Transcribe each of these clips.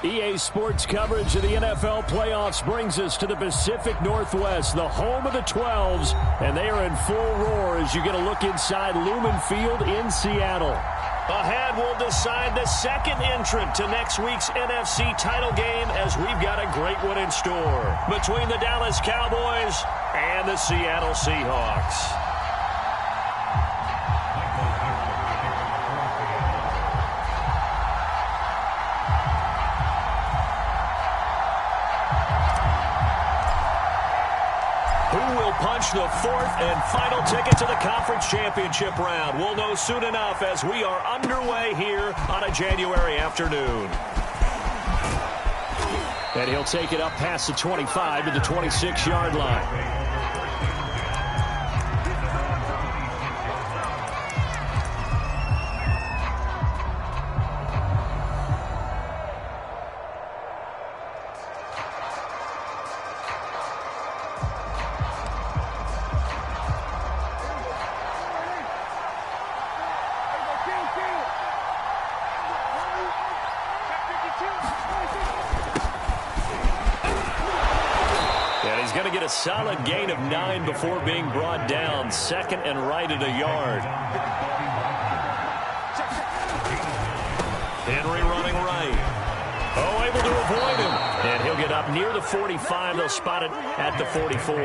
EA Sports coverage of the NFL playoffs brings us to the Pacific Northwest, the home of the 12s, and they are in full roar as you get a look inside Lumen Field in Seattle. Ahead, we'll decide the second entrant to next week's NFC title game as we've got a great one in store between the Dallas Cowboys and the Seattle Seahawks. Punch the fourth and final ticket to the conference championship round. We'll know soon enough as we are underway here on a January afternoon. And he'll take it up past the 25 to the 26-yard line. Solid gain of 9 before being brought down. Second and right at a yard. Henry running right. Oh, able to avoid him. And he'll get up near the 45. They'll spot it at the 44.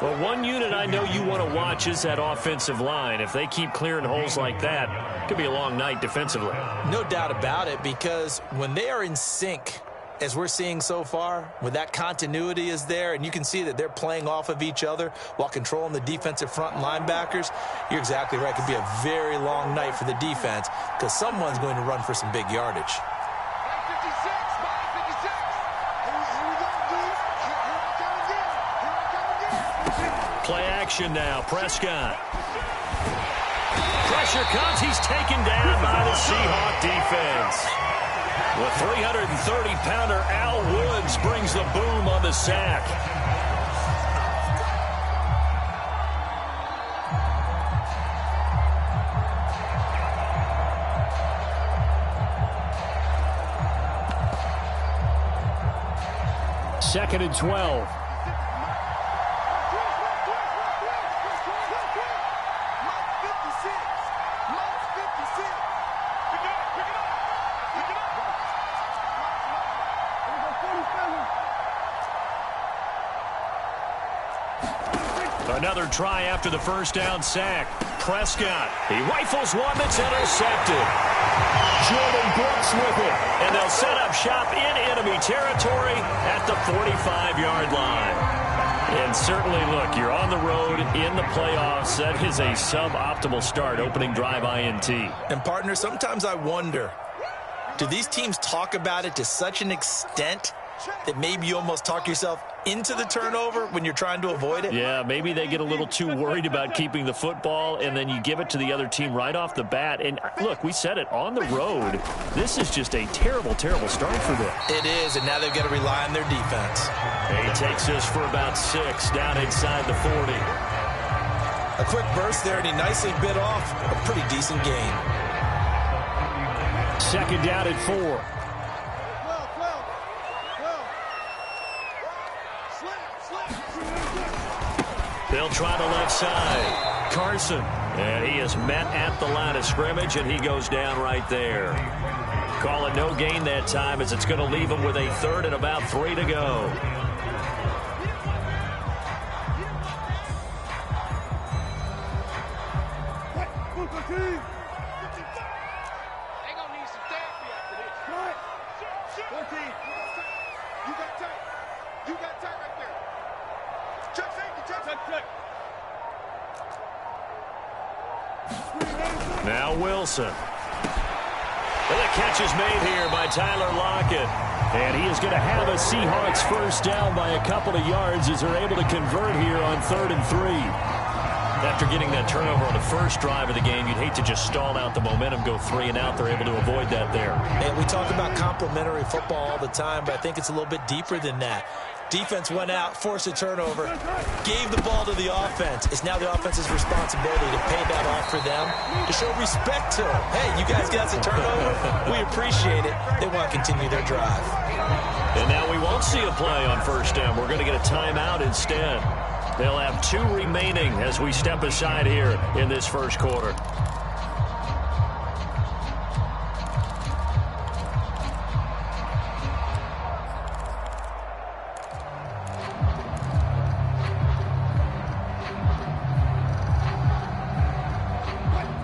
Well, one unit I know you want to watch is that offensive line. If they keep clearing holes like that, it could be a long night defensively. No doubt about it, because when they are in sync, as we're seeing so far, when that continuity is there and you can see that they're playing off of each other while controlling the defensive front and linebackers, you're exactly right. It could be a very long night for the defense because someone's going to run for some big yardage. Play action now. Prescott. Pressure comes. He's taken down by the Seahawks defense. The 330-pounder Al Woods brings the boom on the sack. Second and 12. Another try after the first down sack. Prescott. He rifles one that's intercepted. Jordan Brooks with it. And they'll set up shop in enemy territory at the 45-yard line. And certainly, look, you're on the road in the playoffs. That is a suboptimal start, opening drive INT. And, partner, sometimes I wonder, do these teams talk about it to such an extent that maybe you almost talk yourself into the turnover when you're trying to avoid it? Yeah, maybe they get a little too worried about keeping the football, and then you give it to the other team right off the bat. And, look, we said it, on the road, this is just a terrible, terrible start for them. It is, and now they've got to rely on their defense. He takes this for about 6 down inside the 40. A quick burst there, and he nicely bit off a pretty decent gain. Second down at 4. They'll try the left side. Carson. And he is met at the line of scrimmage, and he goes down right there. Call it no gain that time as it's going to leave him with a third and about 3 to go. Now Wilson. And the catch is made here by Tyler Lockett. And he is going to have a Seahawks first down by a couple of yards as they're able to convert here on 3rd and 3. After getting that turnover on the first drive of the game, you'd hate to just stall out the momentum, go 3 and out. They're able to avoid that there. And we talk about complementary football all the time, but I think it's a little bit deeper than that. Defense went out, forced a turnover, gave the ball to the offense. It's now the offense's responsibility to pay that off for them, to show respect to them. Hey, you guys got some turnover? We appreciate it. They want to continue their drive. And now we won't see a play on first down. We're going to get a timeout instead. They'll have 2 remaining as we step aside here in this first quarter.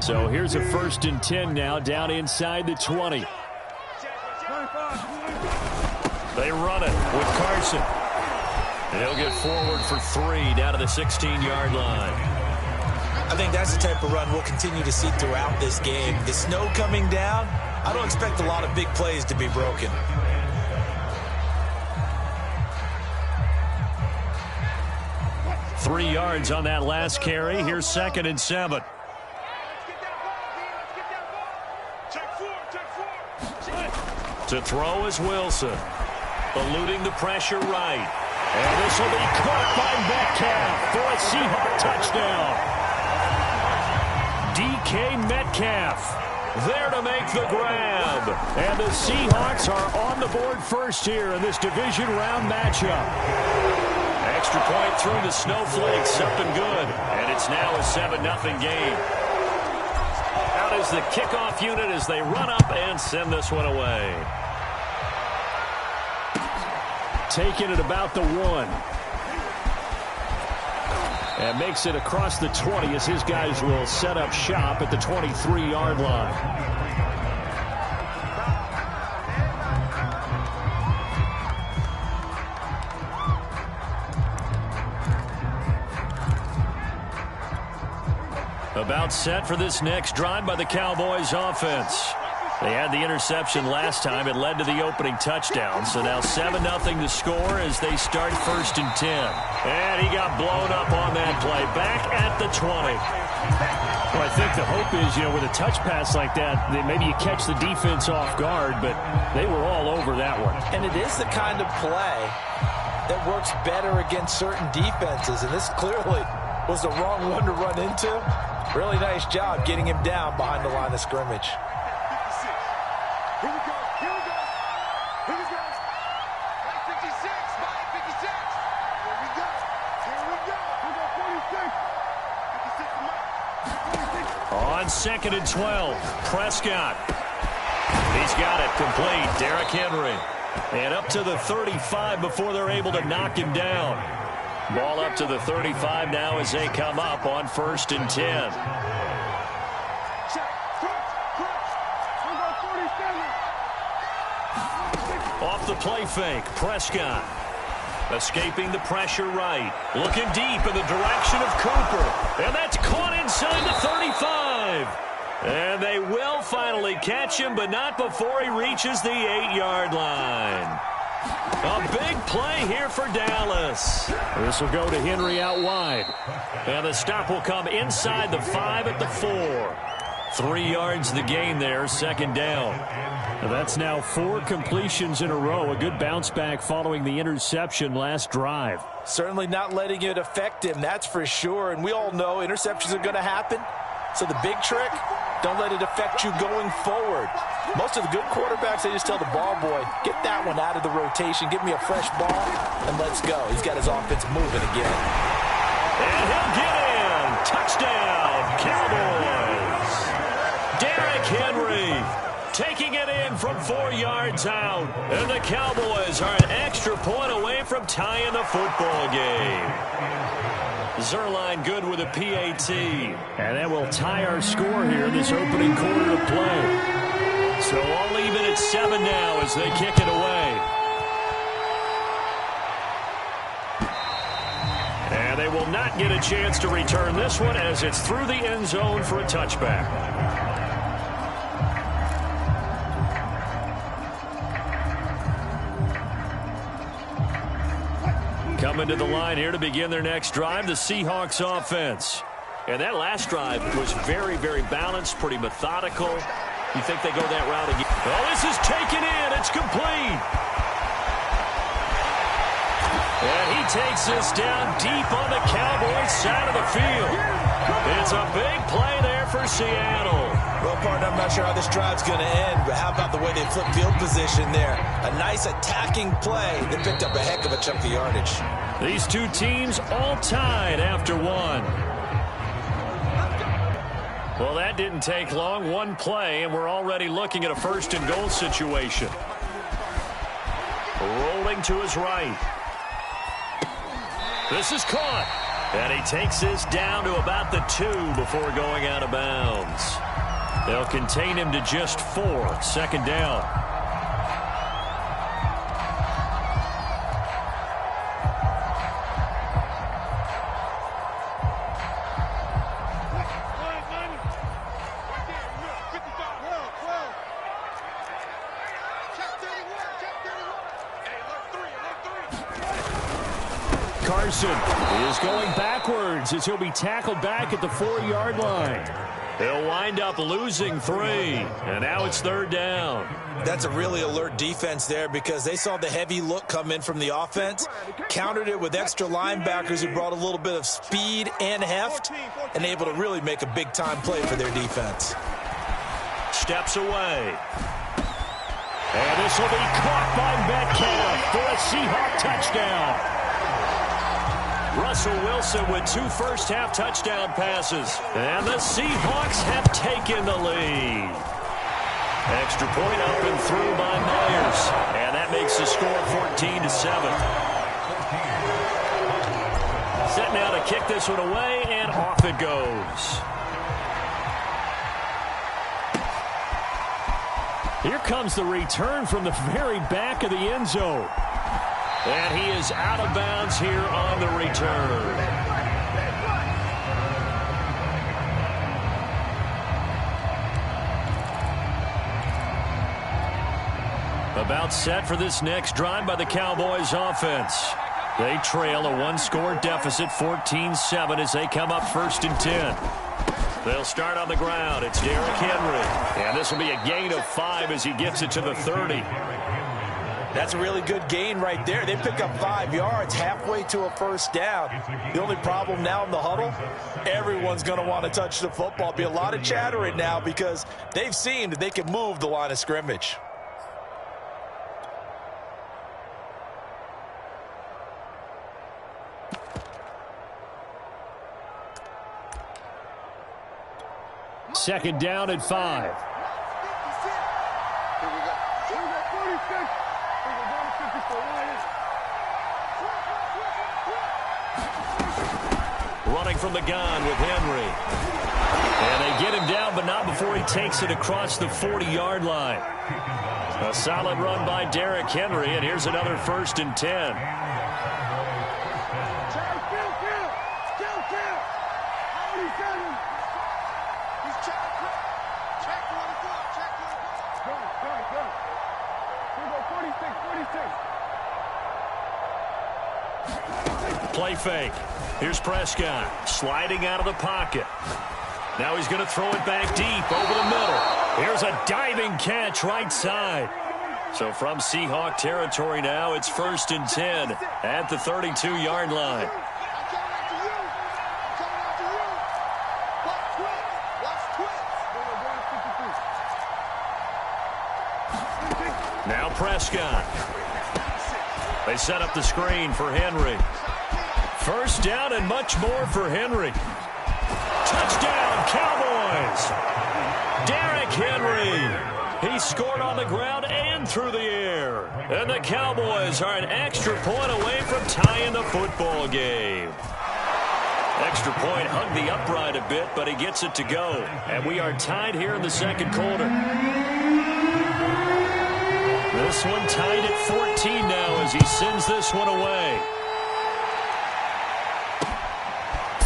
So here's a 1st and 10 now, down inside the 20. They run it with Carson. He'll get forward for 3 down to the 16-yard line. I think that's the type of run we'll continue to see throughout this game. The snow coming down, I don't expect a lot of big plays to be broken. Three yards on that last carry. Here's 2nd and 7. To throw is Wilson. Eluding the pressure right. And this will be caught by Metcalf for a Seahawks touchdown. DK Metcalf there to make the grab. And the Seahawks are on the board first here in this division round matchup. Extra point through the snowflakes, up and good. And it's now a 7-0 game. Out is the kickoff unit as they run up and send this one away. Taking it about the 1. And makes it across the 20 as his guys will set up shop at the 23-yard line. About set for this next drive by the Cowboys offense. They had the interception last time. It led to the opening touchdown. So now 7-0 to score as they start 1st and 10. And he got blown up on that play. Back at the 20. Well, I think the hope is, with a touch pass like that, maybe you catch the defense off guard, but they were all over that one. And it is the kind of play that works better against certain defenses. And this clearly was the wrong one to run into. Really nice job getting him down behind the line of scrimmage. On 2nd and 12, Prescott. He's got it complete. Derrick Henry. And up to the 35 before they're able to knock him down. Ball up to the 35 now as they come up on 1st and 10. Off the play fake, Prescott. Escaping the pressure right. Looking deep in the direction of Cooper. And that's caught inside the 35. And they will finally catch him, but not before he reaches the 8-yard line. A big play here for Dallas. This will go to Henry out wide. And the stop will come inside the 5 at the 4. 3 yards the gain there, 2nd down. That's now 4 completions in a row. A good bounce back following the interception last drive. Certainly not letting it affect him, that's for sure. And we all know interceptions are going to happen. So the big trick, don't let it affect you going forward. Most of the good quarterbacks, they just tell the ball boy, get that one out of the rotation, give me a fresh ball, and let's go. He's got his offense moving again. And he'll get in. Touchdown, Cowboys. Derrick Henry taking it in from 4 yards out. And the Cowboys are an extra point away from tying the football game. Zerline good with a PAT. And that will tie our score here in this opening quarter of play. So all even at 7 now as they kick it away. And they will not get a chance to return this one as it's through the end zone for a touchback. Coming to the line here to begin their next drive, the Seahawks offense. And that last drive was very, very balanced, pretty methodical. You think they go that route again? Oh, this is taken in. It's complete. And he takes this down deep on the Cowboys side of the field. It's a big play there for Seattle. Well, partner, I'm not sure how this drive's going to end, but how about the way they flip field position there? A nice attacking play. They picked up a heck of a chunk of yardage. These two teams all tied after one. Well, that didn't take long. One play, and we're already looking at a first-and-goal situation. Rolling to his right. This is caught. And he takes this down to about the 2 before going out of bounds. They'll contain him to just 4. Second down. Carson is going backwards as he'll be tackled back at the 4-yard line. He'll wind up losing 3, and now it's third down. That's a really alert defense there because they saw the heavy look come in from the offense, countered it with extra linebackers who brought a little bit of speed and heft, and able to really make a big-time play for their defense. Steps away. And this will be caught by Metcalf for a Seahawks touchdown. Russell Wilson with 2 first-half touchdown passes. And the Seahawks have taken the lead. Extra point up and through by Myers. And that makes the score 14-7. Set now to kick this one away, and off it goes. Here comes the return from the very back of the end zone. And he is out of bounds here on the return. About set for this next drive by the Cowboys offense. They trail a 1-score deficit, 14-7, as they come up 1st and 10. They'll start on the ground. It's Derrick Henry. And this will be a gain of 5 as he gets it to the 30. That's a really good gain right there. They pick up 5 yards halfway to a first down. The only problem now in the huddle, everyone's going to want to touch the football. Be a lot of chattering now because they've seen that they can move the line of scrimmage. Second down at 5. Running from the gun with Henry. And they get him down, but not before he takes it across the 40-yard line. A solid run by Derrick Henry, and here's another 1st and 10. Play fake. Here's Prescott sliding out of the pocket. Now he's going to throw it back deep over the middle. Here's a diving catch right side. So from Seahawk territory now, it's 1st and 10 at the 32-yard line. Now Prescott. They set up the screen for Henry. First down and much more for Henry. Touchdown, Cowboys! Derrick Henry. He scored on the ground and through the air. And the Cowboys are an extra point away from tying the football game. Extra point hugged the upright a bit, but he gets it to go. And we are tied here in the second quarter. This one tied at 14 now as he sends this one away.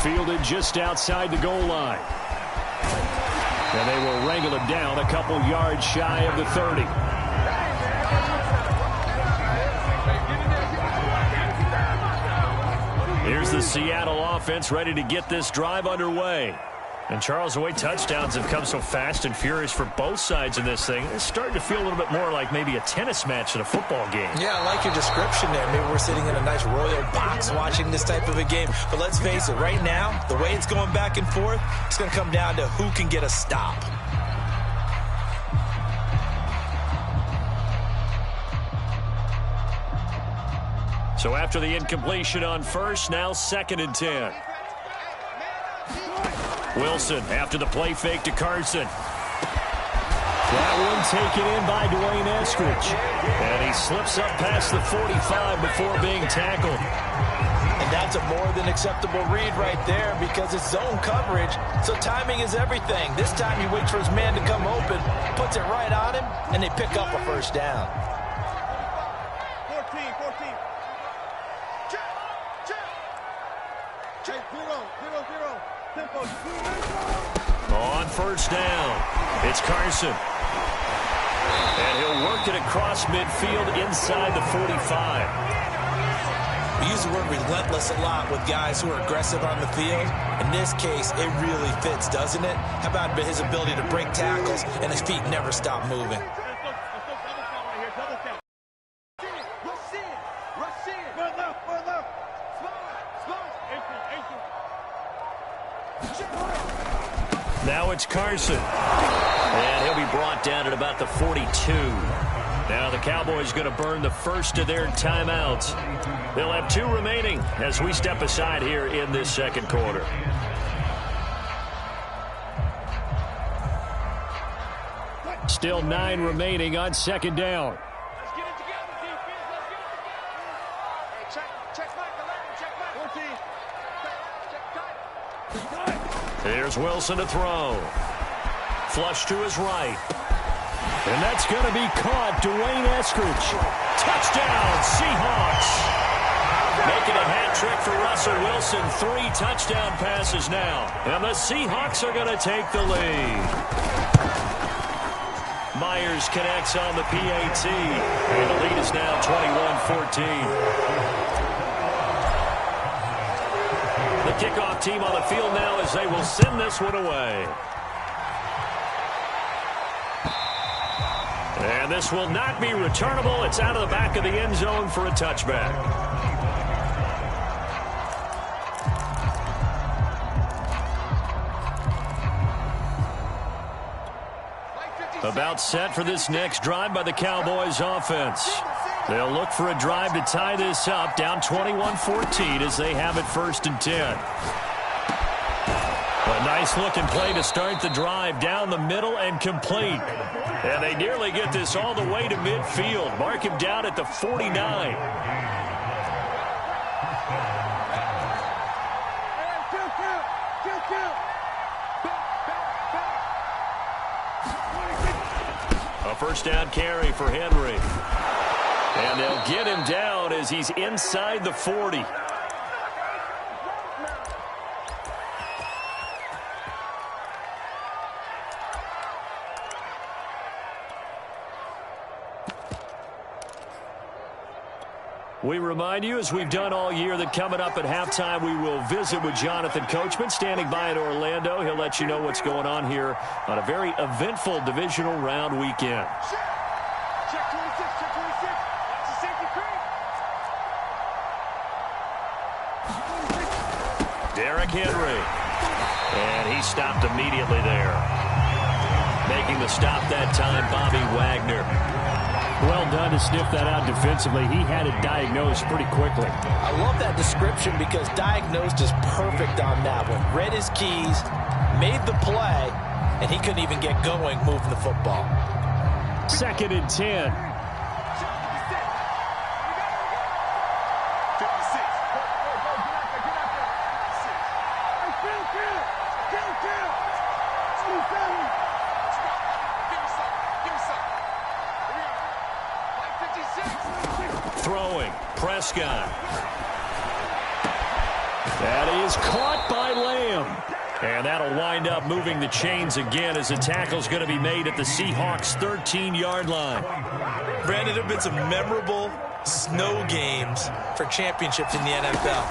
Fielded just outside the goal line. And they will wrangle him down a couple yards shy of the 30. Here's the Seattle offense ready to get this drive underway. And, Charles, the way touchdowns have come so fast and furious for both sides in this thing, it's starting to feel a little bit more like maybe a tennis match than a football game. Yeah, I like your description there. Maybe we're sitting in a nice royal box watching this type of a game. But let's face it, right now, the way it's going back and forth, it's going to come down to who can get a stop. So after the incompletion on first, now 2nd and 10. Wilson after the play fake to Carson. That one taken in by Dwayne Eskridge. And he slips up past the 45 before being tackled. And that's a more than acceptable read right there because it's zone coverage, so timing is everything. This time he waits for his man to come open, puts it right on him, and they pick up a first down. 14. Check. 0. On first down, it's Carson. And he'll work it across midfield inside the 45. We use the word relentless a lot with guys who are aggressive on the field. In this case, it really fits, doesn't it? How about his ability to break tackles and his feet never stop moving? Now it's Carson. And he'll be brought down at about the 42. Now the Cowboys going to burn the first of their timeouts. They'll have 2 remaining as we step aside here in this second quarter. Still 9 remaining on 2nd down. Let's get it together, defense. Let's get it together. Hey, check back 11, check back. 14. Here's Wilson to throw. Flush to his right. And that's going to be caught. Dwayne Eskridge. Touchdown, Seahawks. Making a hat trick for Russell Wilson. 3 touchdown passes now. And the Seahawks are going to take the lead. Myers connects on the PAT. And the lead is now 21-14. The kickoff team on the field now as they will send this one away. And this will not be returnable. It's out of the back of the end zone for a touchback. About set for this next drive by the Cowboys offense. They'll look for a drive to tie this up, down 21-14 as they have it 1st and 10. A nice-looking play to start the drive down the middle and complete. And they nearly get this all the way to midfield. Mark him down at the 49. A first down carry for Henry. And they'll get him down as he's inside the 40. We remind you, as we've done all year, that coming up at halftime, we will visit with Jonathan Coachman, standing by in Orlando. He'll let you know what's going on here on a very eventful divisional round weekend. Check 26, check 26. That's a safety cream. Derrick Henry. And he stopped immediately there. Making the stop that time, Bobby Wagner. Well done to sniff that out defensively. He had it diagnosed pretty quickly. I love that description because diagnosed is perfect on that one. Read his keys, made the play, and he couldn't even get going moving the football. 2nd and 10. Throwing, Prescott. That is caught by Lamb. And that'll wind up moving the chains again as the tackle's going to be made at the Seahawks' 13-yard line. Brandon, there have been some memorable snow games for championships in the NFL.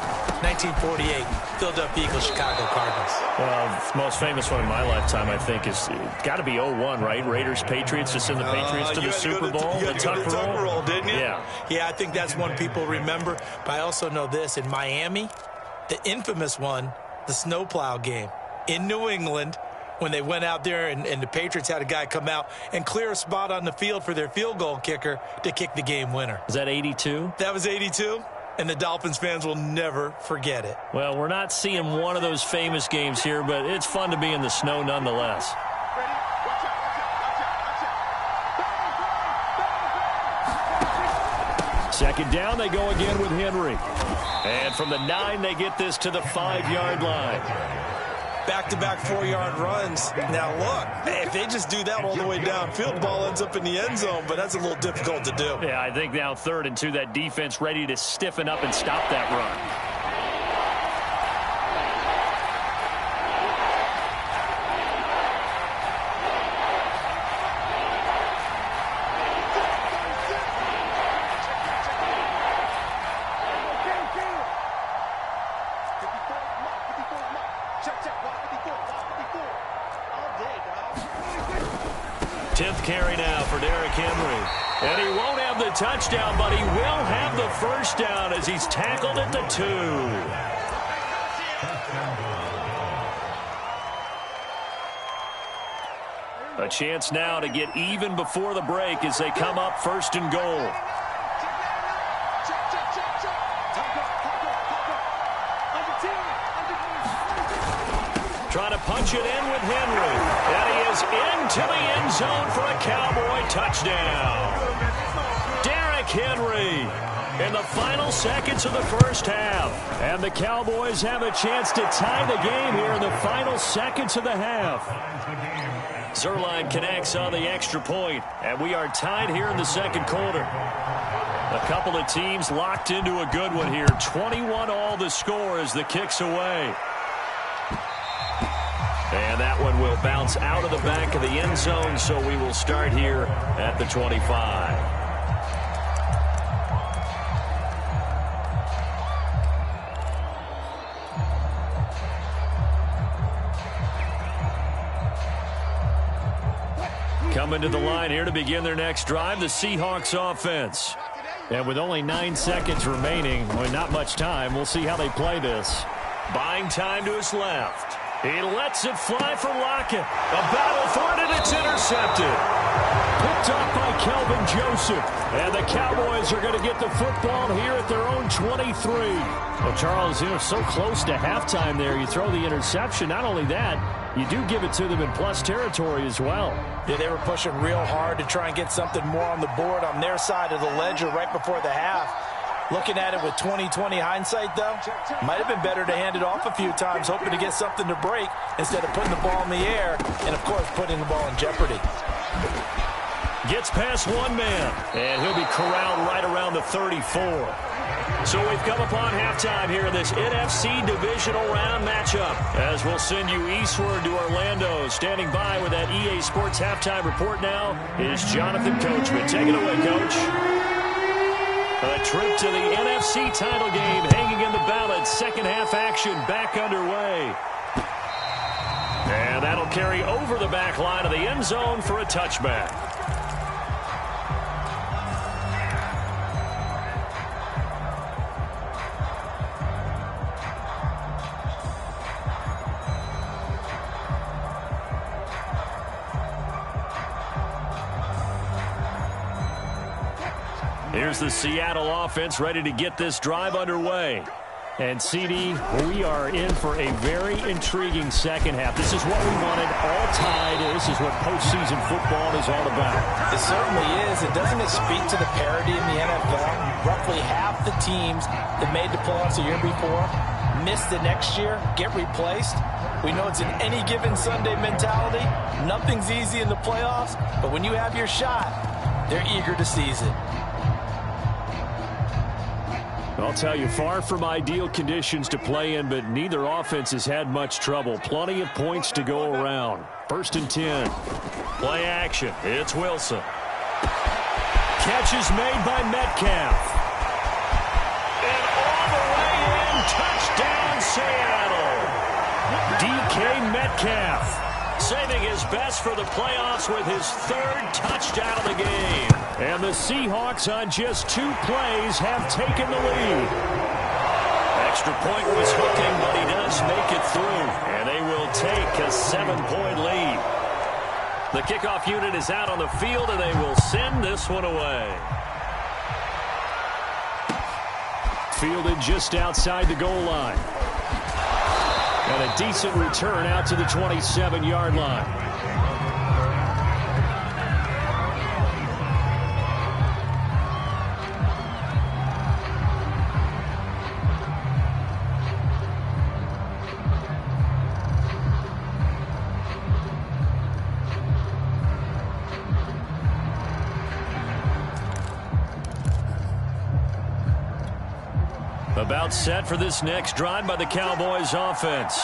1948, Philadelphia Eagles, Chicago Cardinals. Well, the most famous one in my lifetime, I think, is got to be 01, right? Raiders, Patriots, to send the Patriots to the Super Bowl. You had to go to the Tuck Roll, didn't you? Yeah. Yeah, I think that's one people remember. But I also know this. In Miami, the infamous one, the snowplow game in New England, when they went out there and the Patriots had a guy come out and clear a spot on the field for their field goal kicker to kick the game winner. Was that 82? That was 82, and the Dolphins fans will never forget it. Well, we're not seeing one of those famous games here, but it's fun to be in the snow nonetheless. Ready? Watch out, watch out, watch out, watch out. Second down, they go again with Henry. And from the 9, they get this to the 5-yard line. Back-to-back 4-yard runs. Now, look, if they just do that all the way downfield, the ball ends up in the end zone, but that's a little difficult to do. Yeah, I think now 3rd and 2, that defense ready to stiffen up and stop that run. Check, check, watch 54, watch 54. All day, dog. 10th carry now for Derrick Henry. And he won't have the touchdown, but he will have the first down as he's tackled at the 2. A chance now to get even before the break as they come up 1st and goal. Check, check, check, check. Time up. Under 10, Trying to punch it in with Henry. And he is into the end zone for a Cowboy touchdown. Derrick Henry in the final seconds of the first half. And the Cowboys have a chance to tie the game here in the final seconds of the half. Zerline connects on the extra point, and we are tied here in the second quarter. A couple of teams locked into a good one here. 21 all the score as the kick's away. And that one will bounce out of the back of the end zone, so we will start here at the 25. Coming to the line here to begin their next drive, the Seahawks offense. And with only 9 seconds remaining, well, not much time, we'll see how they play this. Buying time to his left. He lets it fly for Lockett. A battle for it, and it's intercepted. Picked up by Kelvin Joseph. And the Cowboys are going to get the football here at their own 23. Well, Charles, so close to halftime there. You throw the interception. Not only that, you do give it to them in plus territory as well. Yeah, they were pushing real hard to try and get something more on the board on their side of the ledger right before the half. Looking at it with 20/20 hindsight, though, might have been better to hand it off a few times, hoping to get something to break instead of putting the ball in the air and, of course, putting the ball in jeopardy. Gets past one man, and he'll be corralled right around the 34. So we've come upon halftime here in this NFC Divisional Round matchup. As we'll send you eastward to Orlando. Standing by with that EA Sports Halftime Report now is Jonathan Coachman. Take it away, Coach. A trip to the NFC title game hanging in the balance. Second half action back underway. And that'll carry over the back line of the end zone for a touchback. Here's the Seattle offense ready to get this drive underway. And, CD, we are in for a very intriguing second half. This is what we wanted, all tied. This is what postseason football is all about. It certainly is. And doesn't it speak to the parity in the NFL? Roughly half the teams that made the playoffs the year before miss the next year, get replaced. We know it's an any given Sunday mentality. Nothing's easy in the playoffs, but when you have your shot, they're eager to seize it. I'll tell you, far from ideal conditions to play in, but neither offense has had much trouble. Plenty of points to go around. 1st and 10. Play action. It's Wilson. Catch is made by Metcalf. And all the way in. Touchdown, Seattle. DK Metcalf saving his best for the playoffs with his 3rd touchdown of the game. And the Seahawks on just 2 plays have taken the lead. Extra point was hooking, but he does make it through. And they will take a 7-point lead. The kickoff unit is out on the field, and they will send this one away. Fielded just outside the goal line. And a decent return out to the 27-yard line. About set for this next drive by the Cowboys offense.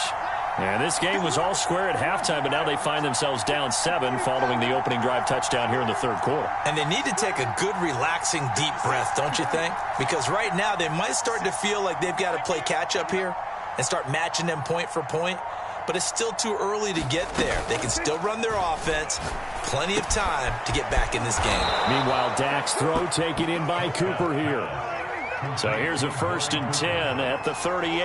And this game was all square at halftime, but now they find themselves down 7 following the opening drive touchdown here in the 3rd quarter. And they need to take a good, relaxing, deep breath, don't you think? Because right now they might start to feel like they've got to play catch-up here and start matching them point for point. But it's still too early to get there. They can still run their offense. Plenty of time to get back in this game. Meanwhile, Dak's throw taken in by Cooper here. So here's a 1st and 10 at the 38.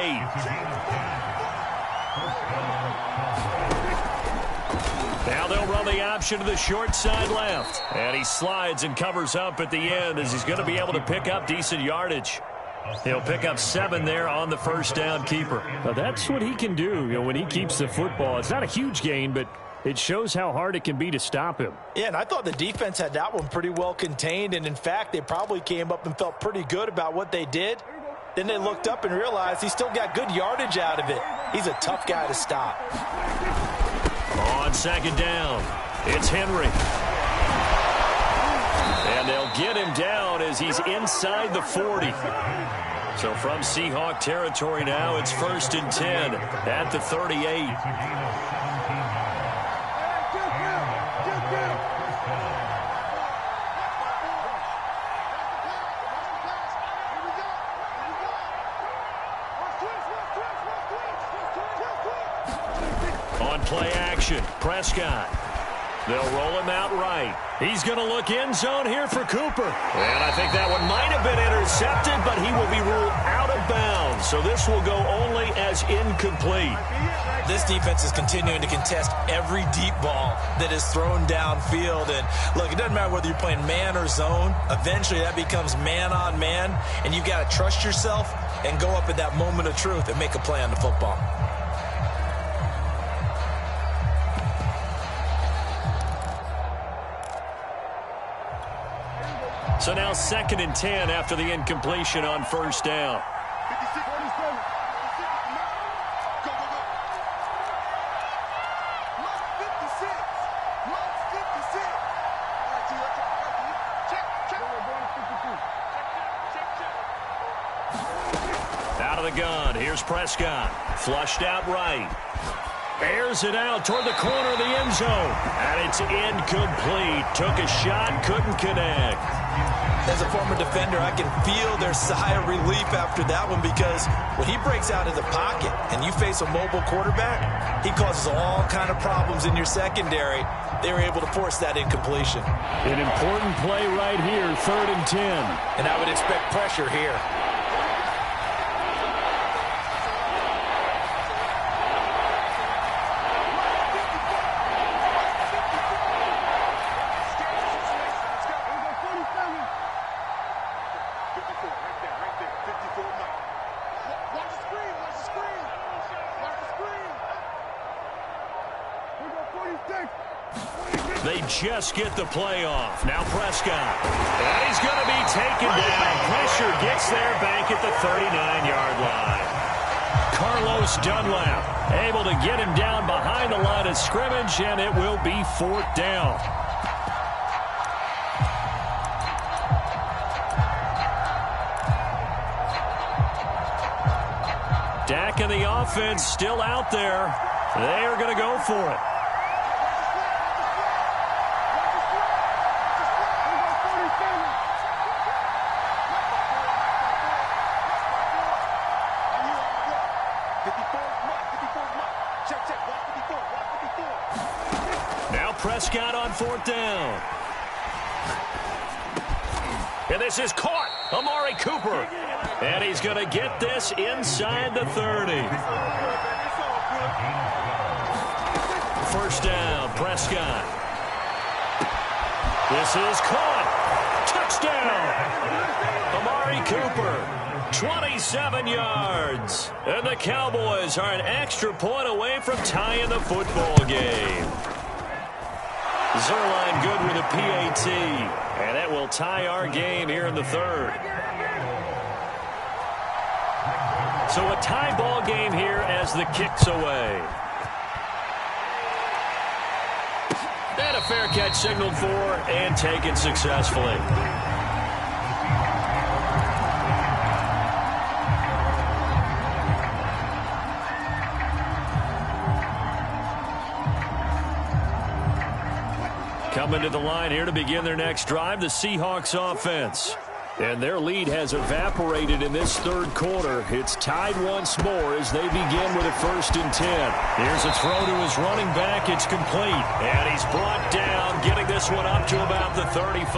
Now they'll run the option to the short side left. And he slides and covers up at the end as he's going to be able to pick up decent yardage. He'll pick up 7 there on the 1st down keeper. Now that's what he can do, when he keeps the football. It's not a huge gain, but it shows how hard it can be to stop him. Yeah, and I thought the defense had that one pretty well contained. And, in fact, they probably came up and felt pretty good about what they did. Then they looked up and realized he still got good yardage out of it. He's a tough guy to stop. On 2nd down, it's Henry. And they'll get him down as he's inside the 40. So from Seahawk territory now, it's 1st and 10 at the 38. On play action, Prescott. They'll roll him out right. He's going to look end zone here for Cooper. And I think that one might have been intercepted, but he will be ruled out of bounds. So this will go only as incomplete. This defense is continuing to contest every deep ball that is thrown downfield. And, look, it doesn't matter whether you're playing man or zone. Eventually that becomes man on man, and you've got to trust yourself and go up at that moment of truth and make a play on the football. So now 2nd and 10 after the incompletion on 1st down. Out of the gun, here's Prescott. Flushed out right. Airs it out toward the corner of the end zone. And it's incomplete. Took a shot, couldn't connect. As a former defender, I can feel their sigh of relief after that one, because when he breaks out of the pocket and you face a mobile quarterback, he causes all kind of problems in your secondary. They were able to force that incompletion. An important play right here, 3rd and 10. And I would expect pressure here. They just get the play off. Now Prescott. And he's going to be taken down. Pressure gets there back at the 39-yard line. Carlos Dunlap able to get him down behind the line of scrimmage, and it will be 4th down. Dak and the offense still out there. They are going to go for it. Now Prescott on 4th down. And this is caught. Amari Cooper. And he's going to get this inside the 30. First down, Prescott. This is caught. Touchdown. Amari Cooper, 27 yards. And the Cowboys are an extra point away from tying the football game. Zerline good with a PAT. And that will tie our game here in the 3rd. So a tie ball game here as the kick's away. And a fair catch signaled for and taken successfully. Coming to the line here to begin their next drive, the Seahawks offense. And their lead has evaporated in this 3rd quarter. It's tied once more as they begin with a 1st and 10. Here's a throw to his running back. It's complete. And he's brought down, getting this one up to about the 35.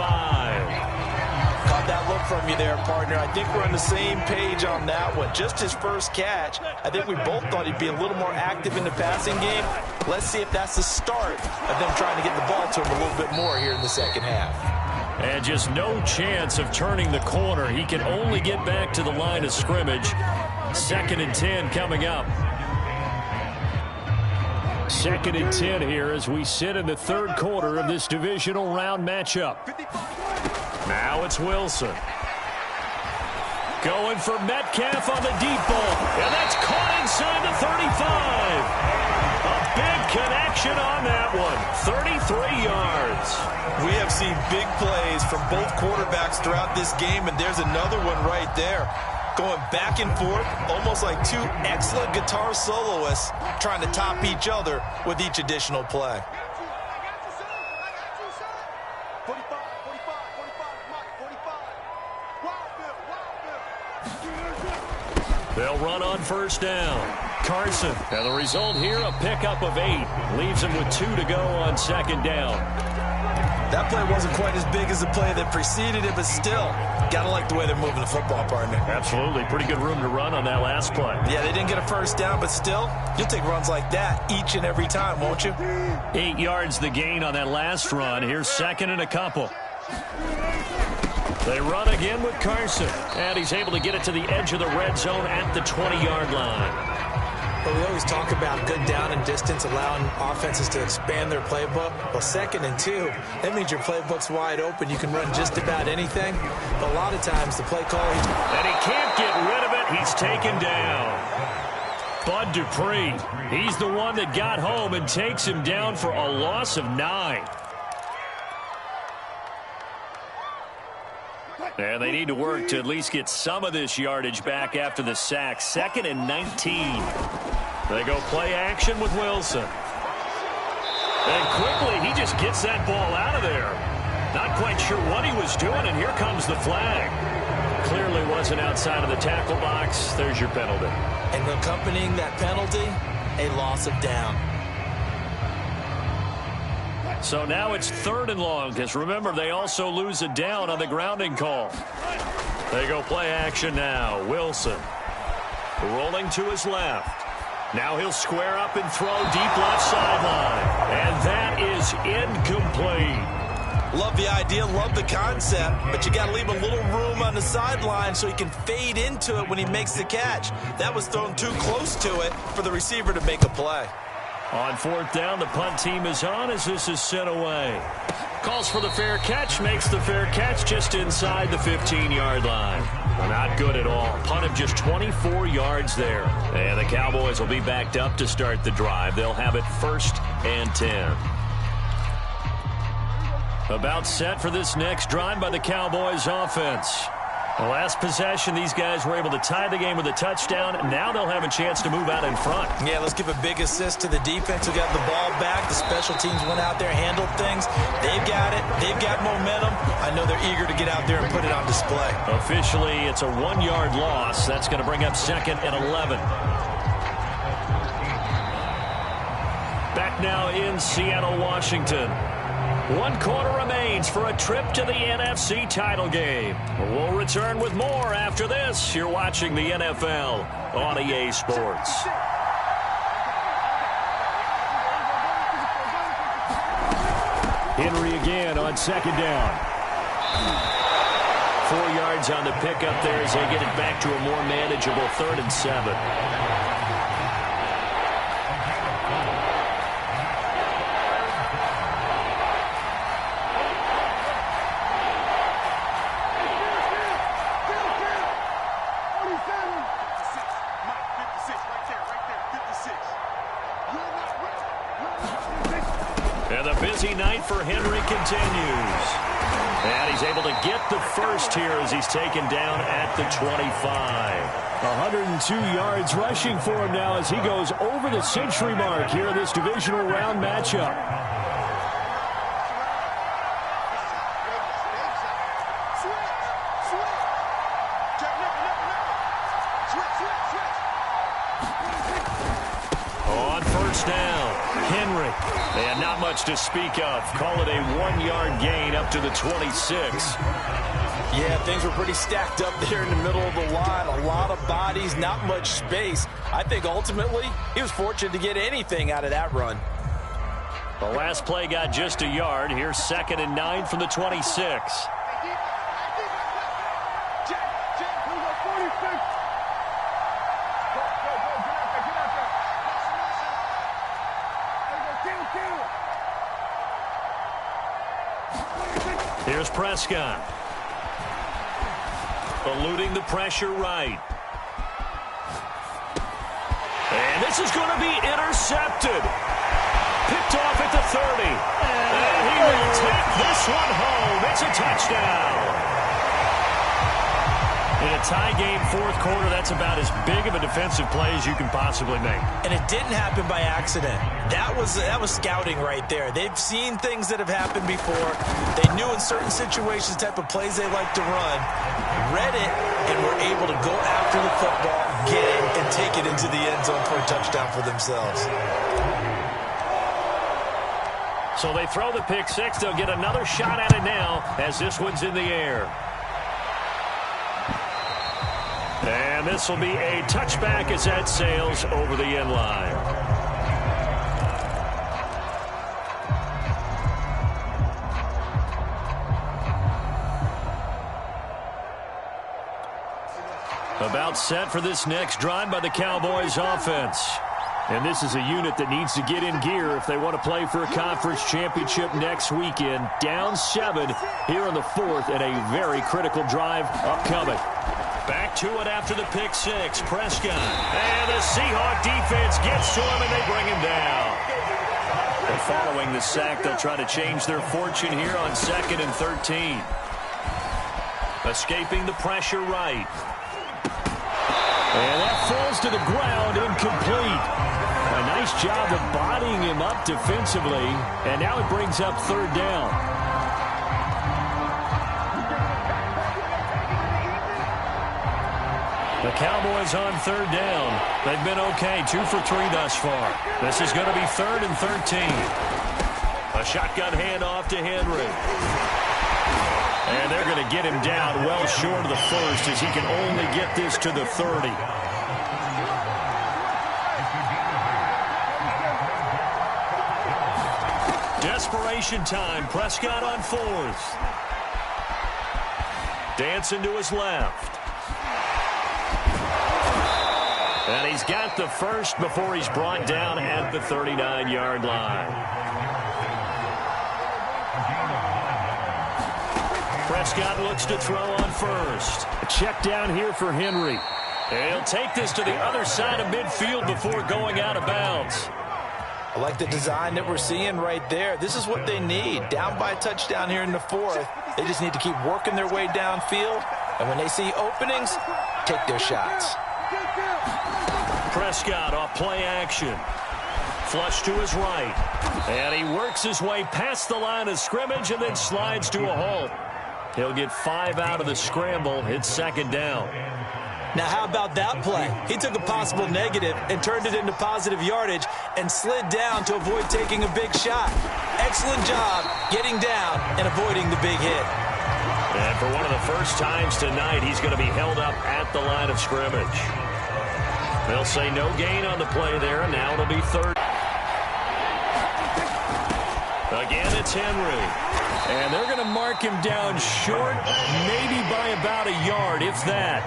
Caught that look from you there, partner. I think we're on the same page on that one. Just his first catch. I think we both thought he'd be a little more active in the passing game. Let's see if that's the start of them trying to get the ball to him a little bit more here in the 2nd half. And just no chance of turning the corner. He can only get back to the line of scrimmage. 2nd and 10 coming up. 2nd and 10 here as we sit in the 3rd quarter of this divisional round matchup. Now it's Wilson. Going for Metcalf on the deep ball. And that's caught inside the 35. A big connection on that one. 33 yards. We have seen big plays from both quarterbacks throughout this game, and there's another one right there. Going back and forth, almost like two excellent guitar soloists trying to top each other with each additional play. They'll run on 1st down. Carson. And the result here, a pickup of 8. Leaves him with 2 to go on 2nd down. That play wasn't quite as big as the play that preceded it, but still, got to like the way they're moving the football, partner. Absolutely. Pretty good room to run on that last play. Yeah, they didn't get a 1st down, but still, you'll take runs like that each and every time, won't you? 8 yards the gain on that last run. Here's 2nd and a couple. They run again with Carson. And he's able to get it to the edge of the red zone at the 20-yard line. But we always talk about good down and distance, allowing offenses to expand their playbook. Well, 2nd and 2, that means your playbook's wide open. You can run just about anything. But a lot of times the play call... And he can't get rid of it. He's taken down. Bud Dupree, he's the one that got home and takes him down for a loss of 9. And they need to work to at least get some of this yardage back after the sack. 2nd and 19. They go play action with Wilson. And quickly, he just gets that ball out of there. Not quite sure what he was doing, and here comes the flag. Clearly wasn't outside of the tackle box. There's your penalty. And accompanying that penalty, a loss of down. So now it's 3rd and long, because remember, they also lose a down on the grounding call. They go play action now. Wilson rolling to his left. Now he'll square up and throw deep left sideline. And that is incomplete. Love the idea, love the concept, but you got to leave a little room on the sideline so he can fade into it when he makes the catch. That was thrown too close to it for the receiver to make a play. On 4th down, the punt team is on as this is sent away. Calls for the fair catch, makes the fair catch just inside the 15-yard line. Well, not good at all. Punt of just 24 yards there. And the Cowboys will be backed up to start the drive. They'll have it 1st and 10. About set for this next drive by the Cowboys offense. The last possession, these guys were able to tie the game with a touchdown. Now they'll have a chance to move out in front. Yeah, let's give a big assist to the defense who got the ball back. The special teams went out there, handled things. They've got it. They've got momentum. I know they're eager to get out there and put it on display. Officially, it's a 1-yard loss. That's going to bring up 2nd and 11. Back now in Seattle, Washington. 1 quarter remains for a trip to the NFC title game. We'll return with more after this. You're watching the NFL on EA Sports. Henry again on 2nd down. 4 yards on the pickup there as they get it back to a more manageable 3rd and 7. And the busy night for Henry continues. And he's able to get the first here as he's taken down at the 25. 102 yards rushing for him now as he goes over the century mark here in this divisional round matchup. On 1st down, Henry. And not much to speak of. Call it a 1-yard gain up to the 26. Yeah, things were pretty stacked up there in the middle of the line. A lot of bodies, not much space. I think ultimately he was fortunate to get anything out of that run. The last play got just a yard. Here's 2nd and 9 from the 26. Here's Prescott. Eluding the pressure right. And this is going to be intercepted. Picked off at the 30. And he will take this one home. It's a touchdown. In a tie game, 4th quarter, that's about as big of a defensive play as you can possibly make. And it didn't happen by accident. That was scouting right there. They've seen things that have happened before. They knew in certain situations the type of plays they like to run, read it, and were able to go after the football, get it, and take it into the end zone for a touchdown for themselves. So they throw the pick 6. They'll get another shot at it now as this one's in the air. And this will be a touchback as that sails over the end line. About set for this next drive by the Cowboys offense. And this is a unit that needs to get in gear if they want to play for a conference championship next weekend. Down 7 here in the 4th and a very critical drive upcoming. Back to it after the pick 6. Prescott. And the Seahawks defense gets to him and they bring him down. And following the sack, they'll try to change their fortune here on 2nd and 13. Escaping the pressure right. And that falls to the ground, incomplete. A nice job of bodying him up defensively. And now it brings up 3rd down. The Cowboys on 3rd down. They've been okay, 2 for 3 thus far. This is going to be 3rd and 13. A shotgun handoff to Henry. And they're going to get him down well short of the 1st as he can only get this to the 30. Desperation time. Prescott on 4th. Dancing to his left. And he's got the first before he's brought down at the 39-yard line. Prescott looks to throw on 1st. A check down here for Henry. And he'll take this to the other side of midfield before going out of bounds. I like the design that we're seeing right there. This is what they need. Down by a touchdown here in the 4th. They just need to keep working their way downfield And when they see openings, take their shots. Prescott off play action. Flush to his right. And he works his way past the line of scrimmage and then slides to a halt. He'll get 5 out of the scramble. It's second down. Now, how about that play? He took a possible negative and turned it into positive yardage and slid down to avoid taking a big shot. Excellent job getting down and avoiding the big hit. And for one of the first times tonight, he's going to be held up at the line of scrimmage. They'll say no gain on the play there, and now it'll be third. Again, it's Henry. And they're going to mark him down short, maybe by about a yard, if that.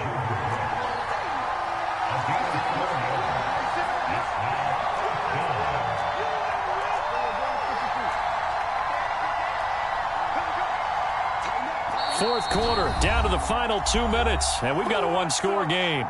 Fourth quarter, down to the final 2 minutes, and we've got a one-score game.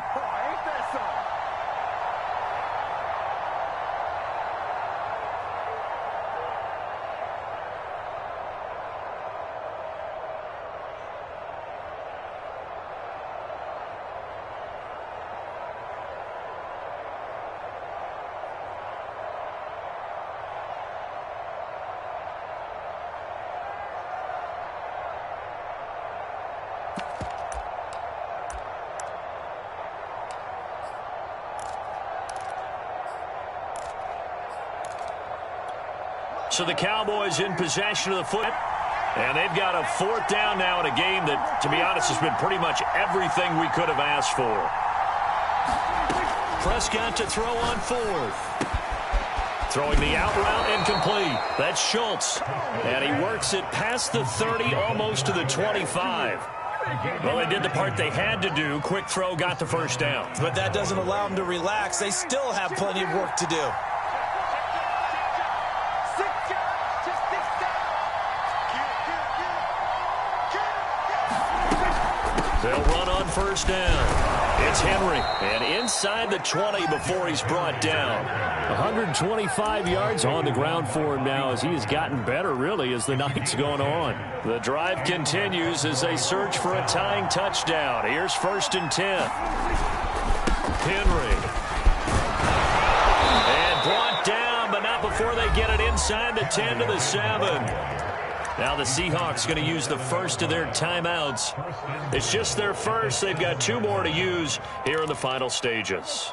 So the Cowboys in possession of the foot. And they've got a fourth down now in a game that, to be honest, has been pretty much everything we could have asked for. Prescott to throw on fourth. Throwing the out route incomplete. That's Schultz. And he works it past the 30, almost to the 25. Well, they did the part they had to do. Quick throw, got the first down. But that doesn't allow them to relax. They still have plenty of work to do. They'll run on first down. It's Henry. And inside the 20 before he's brought down. 125 yards on the ground for him now as he has gotten better, really, as the night's going on. The drive continues as they search for a tying touchdown. Here's 1st and 10. Henry. And brought down, but not before they get it inside the 10 to the 7. Now the Seahawks going to use the first of their timeouts. It's just their first. They've got 2 more to use here in the final stages.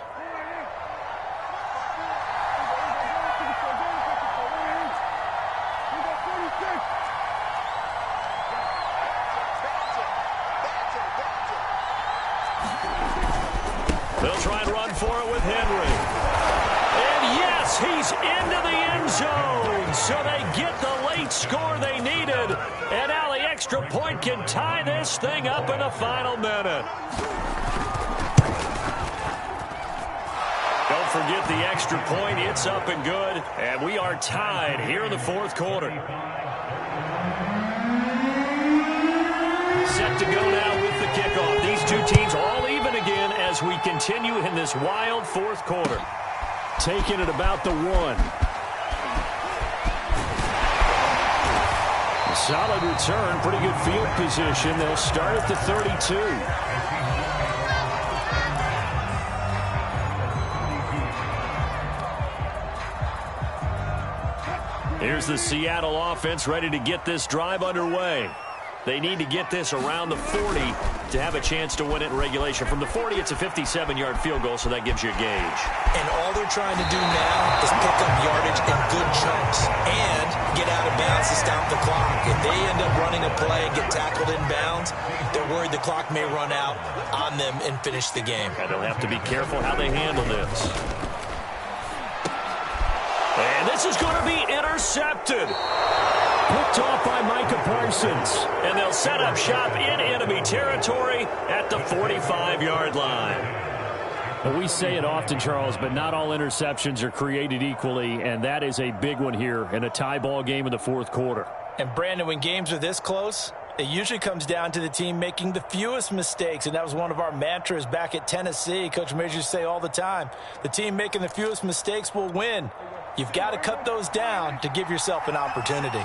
They'll try and run for it with Henry. And yes, he's into the end zone. So they get the late score they needed. And now the extra point can tie this thing up in the final minute. Don't forget the extra point. It's up and good. And we are tied here in the fourth quarter. Set to go now with the kickoff. These two teams all even again as we continue in this wild fourth quarter. Taking it about the 1. A solid return, pretty good field position. They'll start at the 32. Here's the Seattle offense ready to get this drive underway. They need to get this around the 40 to have a chance to win it in regulation. From the 40, it's a 57-yard field goal, so that gives you a gauge. And all they're trying to do now is pick up yardage in good chunks and get out of bounds to stop the clock. If they end up running a play and get tackled in bounds, they're worried the clock may run out on them and finish the game. And they'll have to be careful how they handle this. And this is going to be intercepted. Picked off by Micah Parsons. And they'll set up shop in enemy territory at the 45-yard line. Well, we say it often, Charles, but not all interceptions are created equally, and that is a big one here in a tie ball game in the fourth quarter. And, Brandon, when games are this close, it usually comes down to the team making the fewest mistakes, and that was one of our mantras back at Tennessee. Coach Majors used to say all the time, the team making the fewest mistakes will win. You've got to cut those down to give yourself an opportunity.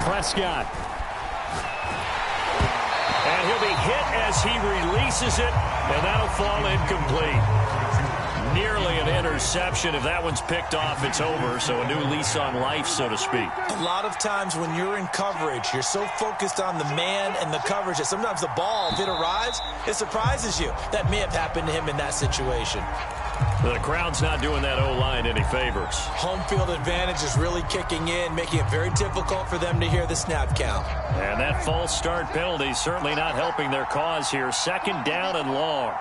Prescott. And he'll be hit as he releases it, and that'll fall incomplete. Nearly an interception. If that one's picked off, it's over, so a new lease on life, so to speak. A lot of times when you're in coverage, you're so focused on the man and the coverage that sometimes the ball, if it arrives, it surprises you. That may have happened to him in that situation. The crowd's not doing that O-line any favors. Home field advantage is really kicking in, making it very difficult for them to hear the snap count. And that false start penalty certainly not helping their cause here. Second down and long.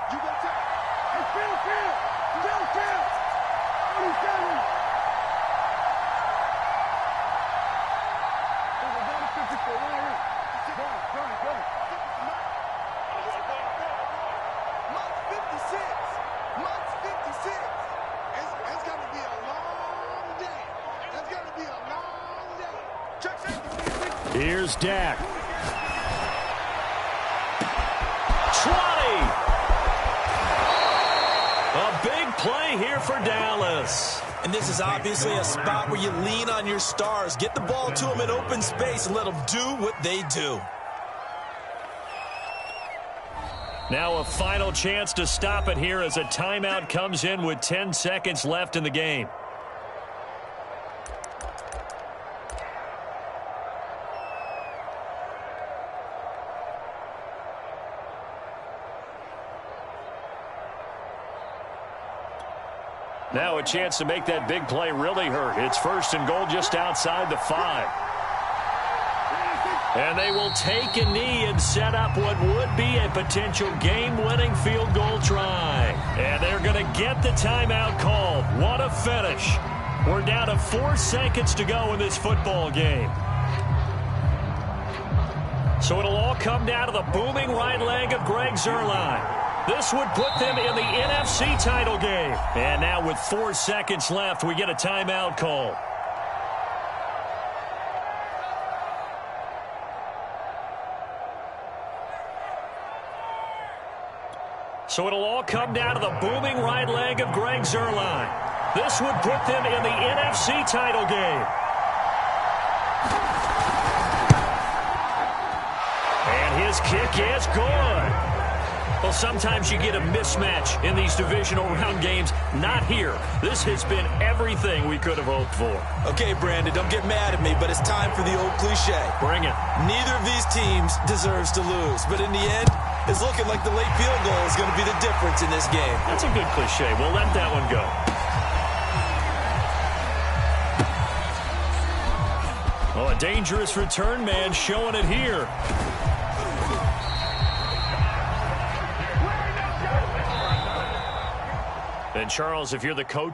Here's Dak. 20. A big play here for Dallas. And this is obviously a spot where you lean on your stars. Get the ball to them in open space and let them do what they do. Now a final chance to stop it here as a timeout comes in with 10 seconds left in the game. Now a chance to make that big play really hurt. It's first and goal just outside the 5. And they will take a knee and set up what would be a potential game-winning field goal try. And they're going to get the timeout called. What a finish. We're down to 4 seconds to go in this football game. So it'll all come down to the booming right leg of Greg Zuerlein. This would put them in the NFC title game. And now with 4 seconds left, we get a timeout call. So it'll all come down to the booming right leg of Greg Zuerlein. This would put them in the NFC title game. And his kick is good. Well, sometimes you get a mismatch in these divisional round games. Not here. This has been everything we could have hoped for. Okay, Brandon, don't get mad at me, but it's time for the old cliche. Bring it. Neither of these teams deserves to lose, but in the end, it's looking like the late field goal is going to be the difference in this game. That's a good cliche. We'll let that one go. Oh, a dangerous return man showing it here. And Charles, if you're the coach